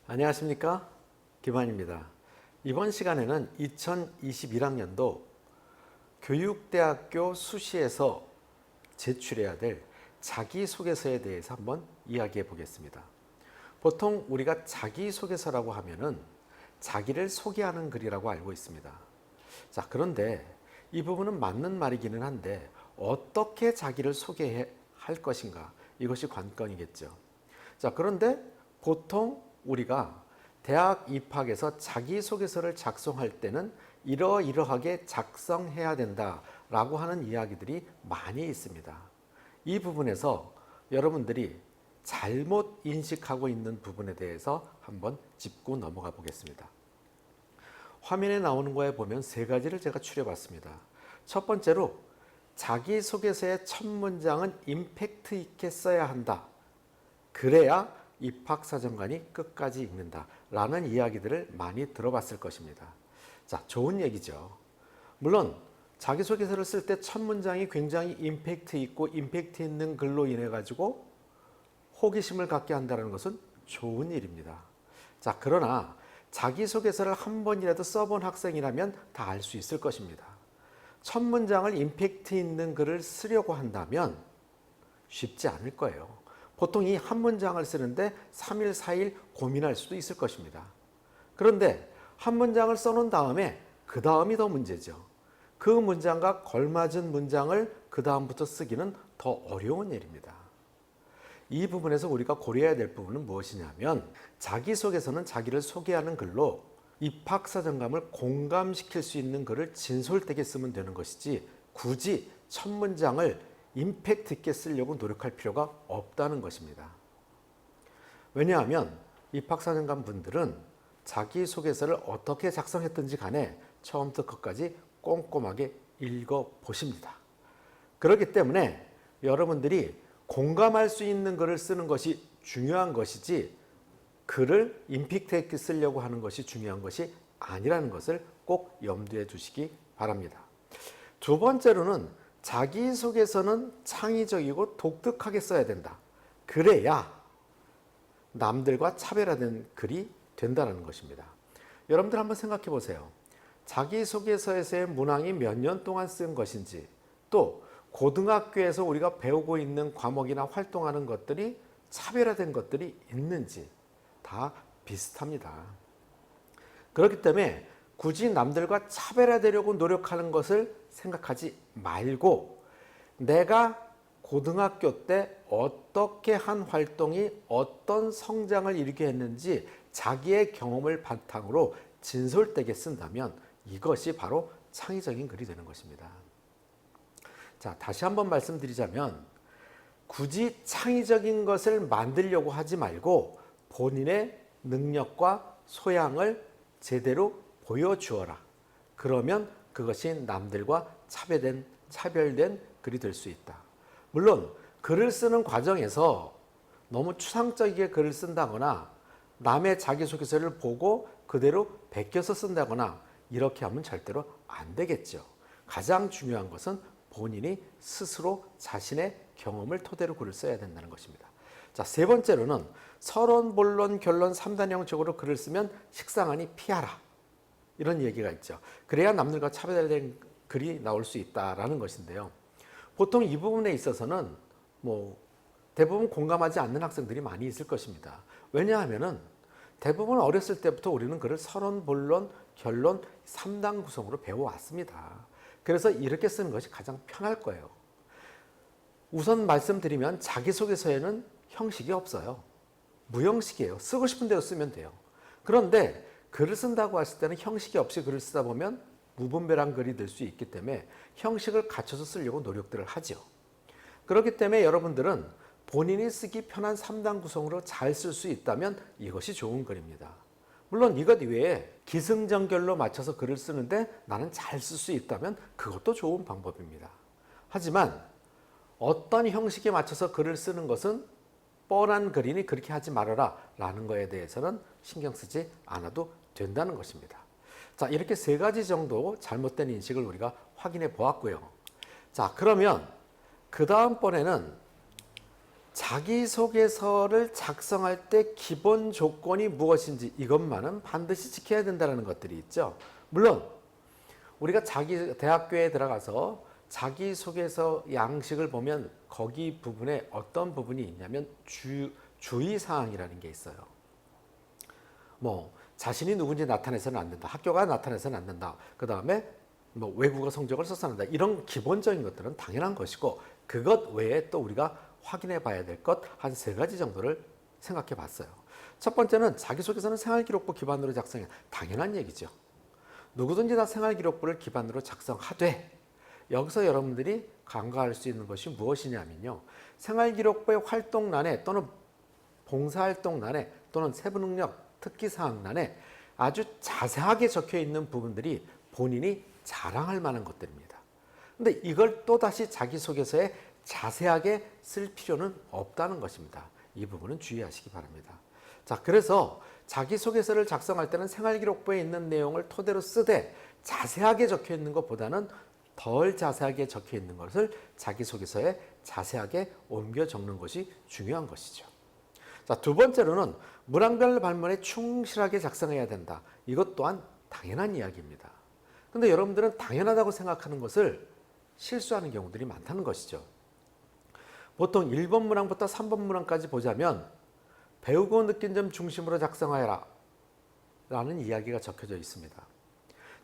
안녕하십니까? 김환입니다. 이번 시간에는 2021학년도 교육대학교 수시에서 제출해야 될 자기소개서에 대해서 한번 이야기해 보겠습니다. 보통 우리가 자기소개서라고 하면은 자기를 소개하는 글이라고 알고 있습니다. 자, 그런데 이 부분은 맞는 말이기는 한데 어떻게 자기를 소개할 것인가? 이것이 관건이겠죠. 자, 그런데 보통 우리가 대학 입학해서 자기소개서를 작성할 때는 이러이러하게 작성해야 된다라고 하는 이야기들이 많이 있습니다. 이 부분에서 여러분들이 잘못 인식하고 있는 부분에 대해서 한번 짚고 넘어가 보겠습니다. 화면에 나오는 거에 보면 세 가지를 제가 추려봤습니다. 첫 번째로 자기소개서의 첫 문장은 임팩트 있게 써야 한다. 그래야 입학사정관이 끝까지 읽는다 라는 이야기들을 많이 들어봤을 것입니다. 자, 좋은 얘기죠. 물론 자기소개서를 쓸 때 첫 문장이 굉장히 임팩트 있고 임팩트 있는 글로 인해 가지고 호기심을 갖게 한다는 것은 좋은 일입니다. 자, 그러나 자기소개서를 한 번이라도 써본 학생이라면 다 알 수 있을 것입니다. 첫 문장을 임팩트 있는 글을 쓰려고 한다면 쉽지 않을 거예요. 보통 이 한 문장을 쓰는데 3일, 4일 고민할 수도 있을 것입니다. 그런데 한 문장을 써놓은 다음에 그 다음이 더 문제죠. 그 문장과 걸맞은 문장을 그 다음부터 쓰기는 더 어려운 일입니다. 이 부분에서 우리가 고려해야 될 부분은 무엇이냐면 자기소개서는 자기를 소개하는 글로 입학사정감을 공감시킬 수 있는 글을 진솔되게 쓰면 되는 것이지 굳이 첫 문장을 임팩트 있게 쓰려고 노력할 필요가 없다는 것입니다. 왜냐하면 입학사정관 분들은 자기소개서를 어떻게 작성했든지 간에 처음부터 끝까지 꼼꼼하게 읽어보십니다. 그렇기 때문에 여러분들이 공감할 수 있는 글을 쓰는 것이 중요한 것이지 글을 임팩트 있게 쓰려고 하는 것이 중요한 것이 아니라는 것을 꼭 염두에 두시기 바랍니다. 두 번째로는 자기소개서는 창의적이고 독특하게 써야 된다. 그래야 남들과 차별화된 글이 된다는 것입니다. 여러분들 한번 생각해 보세요. 자기소개서에서의 문항이 몇 년 동안 쓴 것인지 또 고등학교에서 우리가 배우고 있는 과목이나 활동하는 것들이 차별화된 것들이 있는지 다 비슷합니다. 그렇기 때문에 굳이 남들과 차별화되려고 노력하는 것을 생각하지 말고 내가 고등학교 때 어떻게 한 활동이 어떤 성장을 일으키게 했는지 자기의 경험을 바탕으로 진솔되게 쓴다면 이것이 바로 창의적인 글이 되는 것입니다. 자, 다시 한번 말씀드리자면 굳이 창의적인 것을 만들려고 하지 말고 본인의 능력과 소양을 제대로 보여주어라. 그러면 그것이 남들과 차별된 글이 될 수 있다. 물론 글을 쓰는 과정에서 너무 추상적이게 글을 쓴다거나 남의 자기소개서를 보고 그대로 베껴서 쓴다거나 이렇게 하면 절대로 안 되겠죠. 가장 중요한 것은 본인이 스스로 자신의 경험을 토대로 글을 써야 된다는 것입니다. 자, 세 번째로는 서론, 본론, 결론 3단형적으로 글을 쓰면 식상하니 피하라. 이런 얘기가 있죠. 그래야 남들과 차별된 글이 나올 수 있다라는 것인데요. 보통 이 부분에 있어서는 대부분 공감하지 않는 학생들이 많이 있을 것입니다. 왜냐하면은 대부분 어렸을 때부터 우리는 글을 서론, 본론, 결론 3단 구성으로 배워왔습니다. 그래서 이렇게 쓰는 것이 가장 편할 거예요. 우선 말씀드리면 자기소개서에는 형식이 없어요. 무형식이에요. 쓰고 싶은 대로 쓰면 돼요. 그런데 글을 쓴다고 했을 때는 형식이 없이 글을 쓰다 보면 무분별한 글이 될 수 있기 때문에 형식을 갖춰서 쓰려고 노력들을 하죠. 그렇기 때문에 여러분들은 본인이 쓰기 편한 3단 구성으로 잘 쓸 수 있다면 이것이 좋은 글입니다. 물론 이것 이외에 기승전결로 맞춰서 글을 쓰는데 나는 잘 쓸 수 있다면 그것도 좋은 방법입니다. 하지만 어떤 형식에 맞춰서 글을 쓰는 것은 뻔한 글이니 그렇게 하지 말아라 라는 거에 대해서는 신경 쓰지 않아도 된다는 것입니다. 자, 이렇게 세 가지 정도 잘못된 인식을 우리가 확인해 보았고요. 자, 그러면 그 다음번에는 자기소개서를 작성할 때 기본 조건이 무엇인지 이것만은 반드시 지켜야 된다는 것들이 있죠. 물론 우리가 대학교에 들어가서 자기소개서 양식을 보면 거기 부분에 어떤 부분이 있냐면 주의사항이라는 게 있어요. 뭐 자신이 누군지 나타내서는 안 된다. 학교가 나타내서는 안 된다. 그 다음에 뭐 외국어 성적을 써서는 안 된다. 이런 기본적인 것들은 당연한 것이고 그것 외에 또 우리가 확인해 봐야 될 것 한 3가지 정도를 생각해 봤어요. 첫 번째는 자기소개서는 생활기록부 기반으로 작성해. 당연한 얘기죠. 누구든지 다 생활기록부를 기반으로 작성하되 여기서 여러분들이 간과할 수 있는 것이 무엇이냐면요. 생활기록부의 활동란에 또는 봉사활동란에 또는 세부능력 특기사항란에 아주 자세하게 적혀 있는 부분들이 본인이 자랑할 만한 것들입니다. 근데 이걸 또다시 자기소개서에 자세하게 쓸 필요는 없다는 것입니다. 이 부분은 주의하시기 바랍니다. 자, 그래서 자기소개서를 작성할 때는 생활기록부에 있는 내용을 토대로 쓰되 자세하게 적혀 있는 것보다는 덜 자세하게 적혀 있는 것을 자기소개서에 자세하게 옮겨 적는 것이 중요한 것이죠. 자, 두 번째로는 문항별 발문에 충실하게 작성해야 된다. 이것 또한 당연한 이야기입니다. 근데 여러분들은 당연하다고 생각하는 것을 실수하는 경우들이 많다는 것이죠. 보통 1번 문항부터 3번 문항까지 보자면 배우고 느낀 점 중심으로 작성하여라 라는 이야기가 적혀져 있습니다.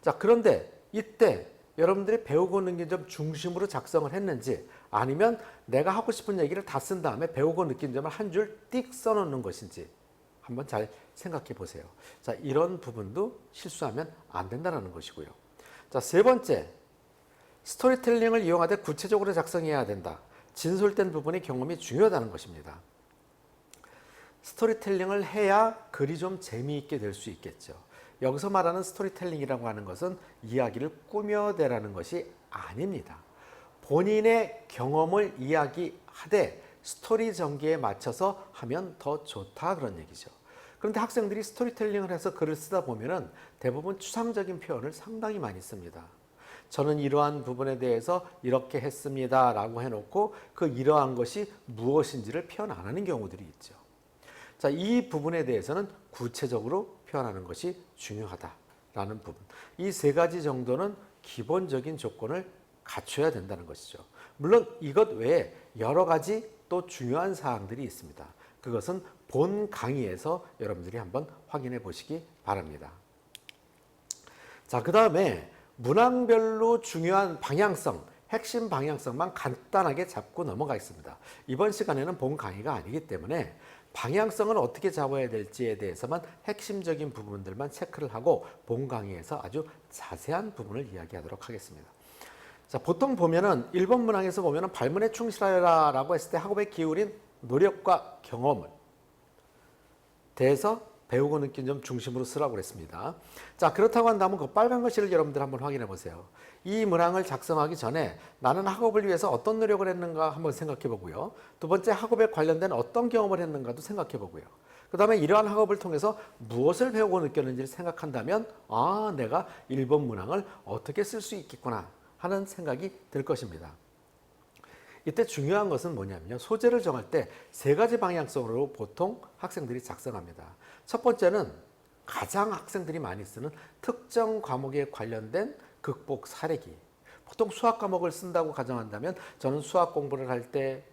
자, 그런데 이때 여러분들이 배우고 느낀 점 중심으로 작성을 했는지 아니면 내가 하고 싶은 얘기를 다 쓴 다음에 배우고 느낀 점을 한 줄 띡 써놓는 것인지 한번 잘 생각해 보세요. 자, 이런 부분도 실수하면 안 된다는 것이고요. 자, 세 번째, 스토리텔링을 이용하되 구체적으로 작성해야 된다. 진솔된 부분의 경험이 중요하다는 것입니다. 스토리텔링을 해야 글이 좀 재미있게 될 수 있겠죠. 여기서 말하는 스토리텔링이라고 하는 것은 이야기를 꾸며대라는 것이 아닙니다. 본인의 경험을 이야기하되 스토리 전개에 맞춰서 하면 더 좋다 그런 얘기죠. 그런데 학생들이 스토리텔링을 해서 글을 쓰다 보면은 대부분 추상적인 표현을 상당히 많이 씁니다. 저는 이러한 부분에 대해서 이렇게 했습니다 라고 해놓고 그 이러한 것이 무엇인지를 표현 안 하는 경우들이 있죠. 자, 이 부분에 대해서는 구체적으로 표현하는 것이 중요하다라는 부분. 이 3가지 정도는 기본적인 조건을 갖춰야 된다는 것이죠. 물론 이것 외에 여러 가지 또 중요한 사항들이 있습니다. 그것은 본 강의에서 여러분들이 한번 확인해 보시기 바랍니다. 자, 그 다음에 문항별로 중요한 방향성, 핵심 방향성만 간단하게 잡고 넘어가겠습니다. 이번 시간에는 본 강의가 아니기 때문에 방향성을 어떻게 잡아야 될지에 대해서만 핵심적인 부분들만 체크를 하고 본 강의에서 아주 자세한 부분을 이야기하도록 하겠습니다. 자, 보통 보면은 1번 문항에서 보면은 발문에 충실하여라 라고 했을 때 학업에 기울인 노력과 경험을 대해서 배우고 느낀 점 중심으로 쓰라고 그랬습니다. 자, 그렇다고 한다면 그 빨간 글씨를 여러분들 한번 확인해 보세요. 이 문항을 작성하기 전에 나는 학업을 위해서 어떤 노력을 했는가 한번 생각해 보고요. 두 번째, 학업에 관련된 어떤 경험을 했는가도 생각해 보고요. 그 다음에 이러한 학업을 통해서 무엇을 배우고 느꼈는지를 생각한다면 아, 내가 1번 문항을 어떻게 쓸 수 있겠구나 하는 생각이 들 것입니다. 이때 중요한 것은 뭐냐면요. 소재를 정할 때 3가지 방향성으로 보통 학생들이 작성합니다. 첫 번째는 가장 학생들이 많이 쓰는 특정 과목에 관련된 극복 사례기. 보통 수학 과목을 쓴다고 가정한다면 저는 수학 공부를 할 때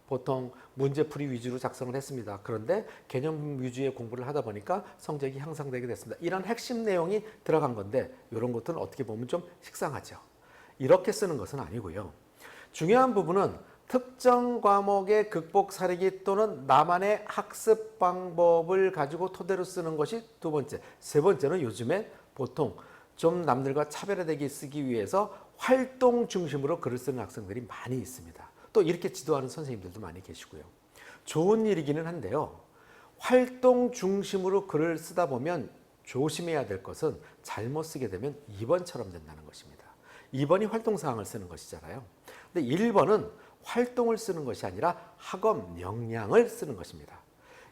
보통 문제풀이 위주로 작성을 했습니다. 그런데 개념 위주의 공부를 하다 보니까 성적이 향상되게 됐습니다. 이런 핵심 내용이 들어간 건데 이런 것들은 어떻게 보면 좀 식상하죠. 이렇게 쓰는 것은 아니고요. 중요한 부분은 특정 과목의 극복 사례기 또는 나만의 학습 방법을 가지고 토대로 쓰는 것이 두 번째. 세 번째는 요즘에 보통 좀 남들과 차별화되게 쓰기 위해서 활동 중심으로 글을 쓰는 학생들이 많이 있습니다. 또 이렇게 지도하는 선생님들도 많이 계시고요. 좋은 일이기는 한데요. 활동 중심으로 글을 쓰다 보면 조심해야 될 것은 잘못 쓰게 되면 2번처럼 된다는 것입니다. 2번이 활동사항을 쓰는 것이잖아요. 근데 1번은 활동을 쓰는 것이 아니라 학업 역량을 쓰는 것입니다.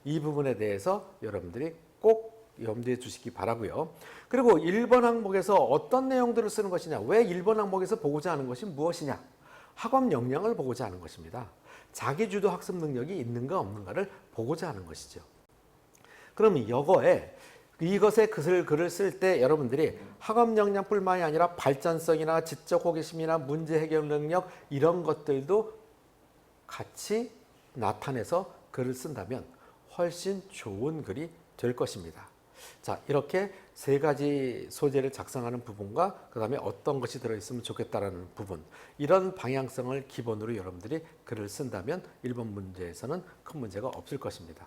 이 부분에 대해서 여러분들이 꼭 염두에 두시기 바라고요. 그리고 1번 항목에서 어떤 내용들을 쓰는 것이냐, 왜 1번 항목에서 보고자 하는 것이 무엇이냐, 학업 역량을 보고자 하는 것입니다. 자기주도 학습 능력이 있는가 없는가를 보고자 하는 것이죠. 그럼 이것의 글을 쓸 때 여러분들이 학업 역량뿐만이 아니라 발전성이나 지적 호기심이나 문제 해결 능력 이런 것들도 같이 나타내서 글을 쓴다면 훨씬 좋은 글이 될 것입니다. 자, 이렇게 세 가지 소재를 작성하는 부분과 그 다음에 어떤 것이 들어있으면 좋겠다라는 부분, 이런 방향성을 기본으로 여러분들이 글을 쓴다면 1번 문제에서는 큰 문제가 없을 것입니다.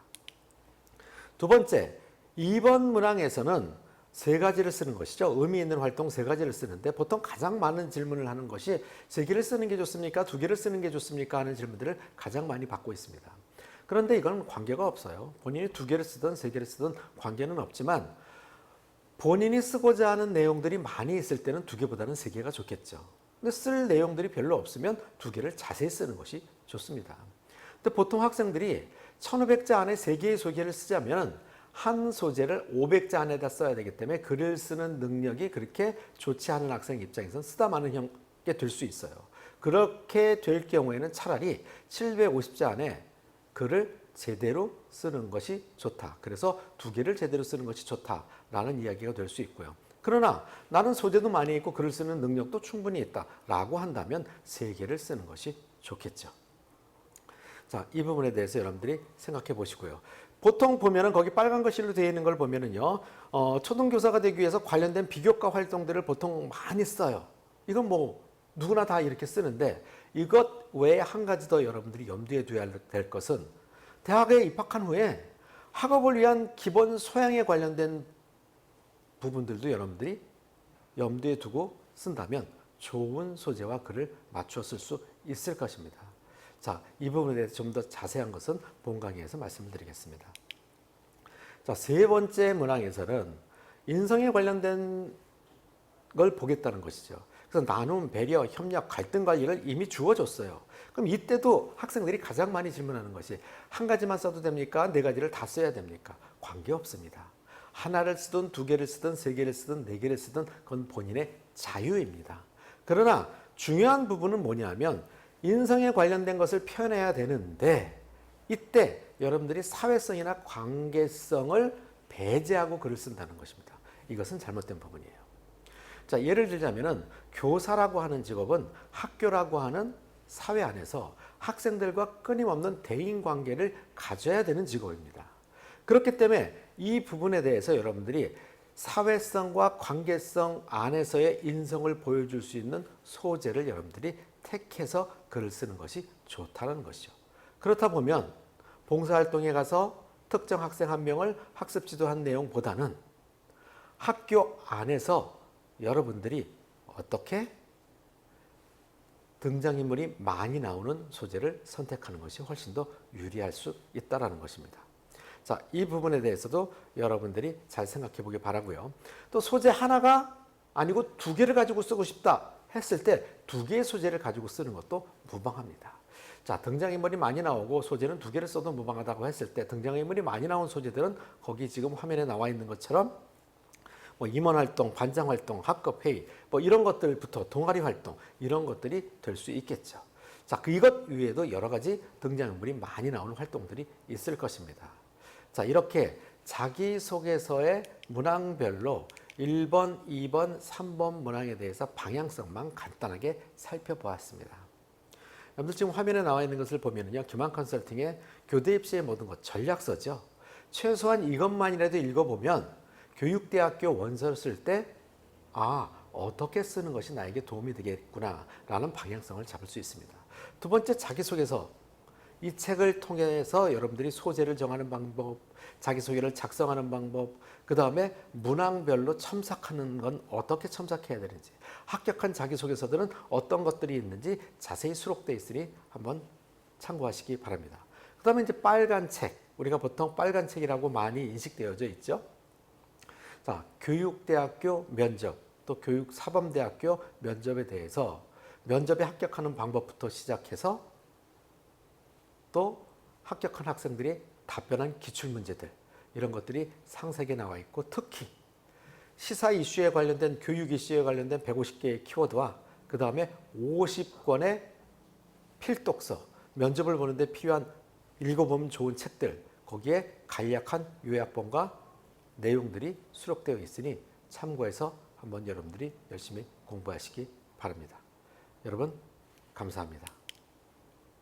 두 번째, 2번 문항에서는 세 가지를 쓰는 것이죠. 의미 있는 활동 세 가지를 쓰는데 보통 가장 많은 질문을 하는 것이 세 개를 쓰는 게 좋습니까? 두 개를 쓰는 게 좋습니까? 하는 질문들을 가장 많이 받고 있습니다. 그런데 이건 관계가 없어요. 본인이 두 개를 쓰든 세 개를 쓰든 관계는 없지만 본인이 쓰고자 하는 내용들이 많이 있을 때는 두 개보다는 세 개가 좋겠죠. 근데 쓸 내용들이 별로 없으면 두 개를 자세히 쓰는 것이 좋습니다. 근데 보통 학생들이 1500자 안에 세 개의 소개를 쓰자면 한 소재를 500자 안에다 써야 되기 때문에 글을 쓰는 능력이 그렇게 좋지 않은 학생 입장에서는 쓰다 마는 게 될 수 있어요. 그렇게 될 경우에는 차라리 750자 안에 글을 제대로 쓰는 것이 좋다. 그래서 두 개를 제대로 쓰는 것이 좋다라는 이야기가 될 수 있고요. 그러나 나는 소재도 많이 있고 글을 쓰는 능력도 충분히 있다라고 한다면 세 개를 쓰는 것이 좋겠죠. 자, 이 부분에 대해서 여러분들이 생각해 보시고요. 보통 보면은 거기 빨간 글씨로 되어 있는 걸 보면은요, 초등교사가 되기 위해서 관련된 비교과 활동들을 보통 많이 써요. 이건 뭐 누구나 다 이렇게 쓰는데 이것 외에 한 가지 더 여러분들이 염두에 둬야 될 것은 대학에 입학한 후에 학업을 위한 기본 소양에 관련된 부분들도 여러분들이 염두에 두고 쓴다면 좋은 소재와 글을 맞춰 쓸 수 있을 것입니다. 자, 이 부분에 대해서 좀 더 자세한 것은 본 강의에서 말씀을 드리겠습니다. 자, 세 번째 문항에서는 인성에 관련된 걸 보겠다는 것이죠. 그래서 나눔, 배려, 협력, 갈등 관리를 이미 주어줬어요. 그럼 이때도 학생들이 가장 많이 질문하는 것이 한 가지만 써도 됩니까? 네 가지를 다 써야 됩니까? 관계없습니다. 하나를 쓰든 두 개를 쓰든 세 개를 쓰든 네 개를 쓰든 그건 본인의 자유입니다. 그러나 중요한 부분은 뭐냐면 인성에 관련된 것을 표현해야 되는데 이때 여러분들이 사회성이나 관계성을 배제하고 글을 쓴다는 것입니다. 이것은 잘못된 부분이에요. 자, 예를 들자면은 교사라고 하는 직업은 학교라고 하는 사회 안에서 학생들과 끊임없는 대인 관계를 가져야 되는 직업입니다. 그렇기 때문에 이 부분에 대해서 여러분들이 사회성과 관계성 안에서의 인성을 보여줄 수 있는 소재를 여러분들이 택해서 글을 쓰는 것이 좋다는 것이죠. 그렇다 보면 봉사활동에 가서 특정 학생 한 명을 학습 지도한 내용보다는 학교 안에서 여러분들이 어떻게 등장인물이 많이 나오는 소재를 선택하는 것이 훨씬 더 유리할 수 있다는 것입니다. 자, 이 부분에 대해서도 여러분들이 잘 생각해 보기 바라고요. 또 소재 하나가 아니고 두 개를 가지고 쓰고 싶다 했을 때 두 개의 소재를 가지고 쓰는 것도 무방합니다. 자, 등장인물이 많이 나오고 소재는 두 개를 써도 무방하다고 했을 때 등장인물이 많이 나온 소재들은 거기 지금 화면에 나와 있는 것처럼 뭐 임원활동, 반장활동, 학급회의 뭐 이런 것들부터 동아리 활동 이런 것들이 될 수 있겠죠. 자, 이것 외에도 여러 가지 등장인물이 많이 나오는 활동들이 있을 것입니다. 자, 이렇게 자기소개서의 문항별로 1번, 2번, 3번 문항에 대해서 방향성만 간단하게 살펴보았습니다. 여러분들 지금 화면에 나와 있는 것을 보면요, 교만 컨설팅의 교대 입시의 모든 것 전략서죠. 최소한 이것만이라도 읽어보면 교육대학교 원서를 쓸 때 어떻게 쓰는 것이 나에게 도움이 되겠구나라는 방향성을 잡을 수 있습니다. 두 번째, 자기소개서. 이 책을 통해서 여러분들이 소재를 정하는 방법, 자기소개를 작성하는 방법, 그 다음에 문항별로 첨삭하는 건 어떻게 첨삭해야 되는지, 합격한 자기소개서들은 어떤 것들이 있는지 자세히 수록되어 있으니 한번 참고하시기 바랍니다. 그 다음에 이제 빨간 책, 우리가 보통 빨간 책이라고 많이 인식되어져 있죠. 자, 교육대학교 면접, 또 교육사범대학교 면접에 대해서 면접에 합격하는 방법부터 시작해서 또 합격한 학생들이 답변한 기출문제들 이런 것들이 상세하게 나와 있고 특히 시사 이슈에 관련된 교육 이슈에 관련된 150개의 키워드와 그 다음에 50권의 필독서, 면접을 보는데 필요한 읽어보면 좋은 책들, 거기에 간략한 요약본과 내용들이 수록되어 있으니 참고해서 한번 여러분들이 열심히 공부하시기 바랍니다. 여러분 감사합니다.